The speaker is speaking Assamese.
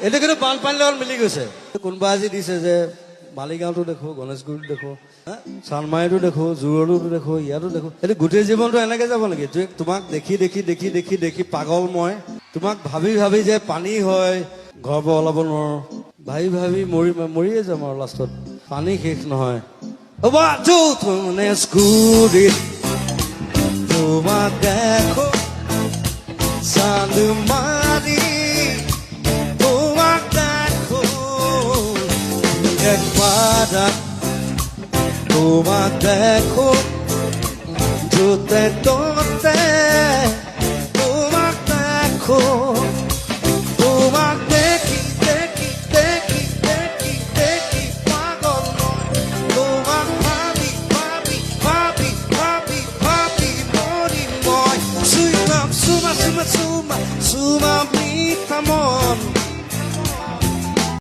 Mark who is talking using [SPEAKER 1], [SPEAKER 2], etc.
[SPEAKER 1] এটা কিন্তু বানপানীৰ লগত মিলি গৈছে কোনোবা আজি দিছে যে মালিগাঁওটো দেখো গণেশগুৰিটো দেখো চানমাৰীটো দেখো জোৰডতো দেখো ইয়াতো দেখো এইটো গোটেই জীৱনটো এনেকে যাব নেকি তোমাক দেখি দেখি দেখি দেখি দেখি পাগল মই তোমাক ভাবি ভাবি যে পানী হয় ঘৰৰ পৰা ওলাব নোৱাৰো ভাবি ভাবি মৰিয়ে যাম আৰু লাষ্টত পানী শেষ নহয় তোমাক দেখো চান্দমাৰী তোমাক দেখো একবাৰ তোমাক দেখো য'তে ত'তে তোমাক দেখো